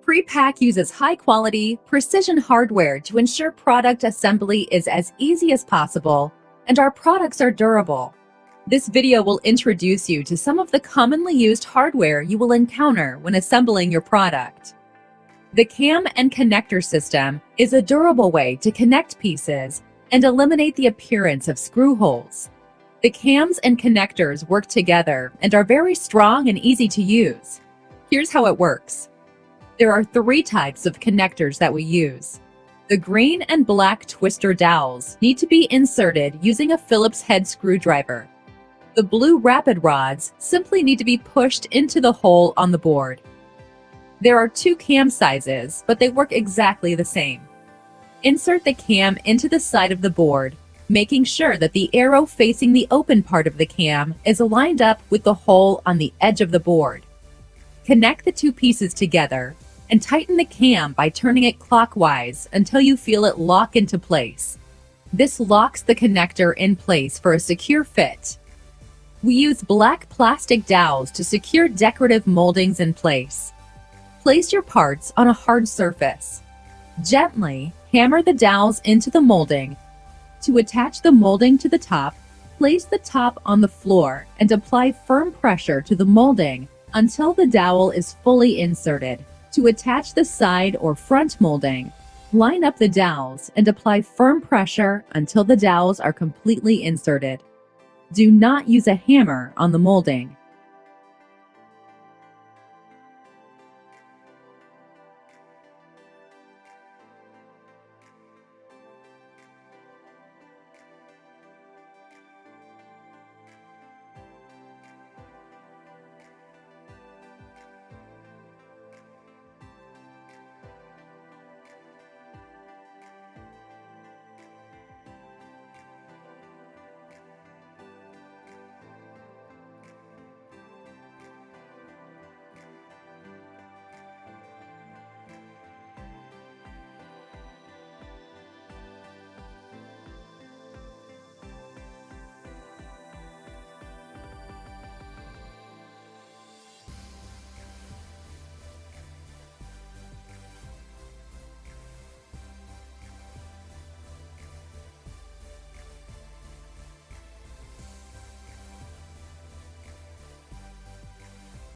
Prepac uses high-quality, precision hardware to ensure product assembly is as easy as possible, and our products are durable. This video will introduce you to some of the commonly used hardware you will encounter when assembling your product. The cam and connector system is a durable way to connect pieces and eliminate the appearance of screw holes. The cams and connectors work together and are very strong and easy to use. Here's how it works. There are 3 types of connectors that we use. The green and black twister dowels need to be inserted using a Phillips head screwdriver. The blue rapid rods simply need to be pushed into the hole on the board. There are 2 cam sizes, but they work exactly the same. Insert the cam into the side of the board, making sure that the arrow facing the open part of the cam is lined up with the hole on the edge of the board. Connect the 2 pieces together and tighten the cam by turning it clockwise until you feel it lock into place. This locks the connector in place for a secure fit. We use black plastic dowels to secure decorative moldings in place. Place your parts on a hard surface. Gently hammer the dowels into the molding. To attach the molding to the top, place the top on the floor and apply firm pressure to the molding until the dowel is fully inserted. To attach the side or front molding, line up the dowels and apply firm pressure until the dowels are completely inserted. Do not use a hammer on the molding.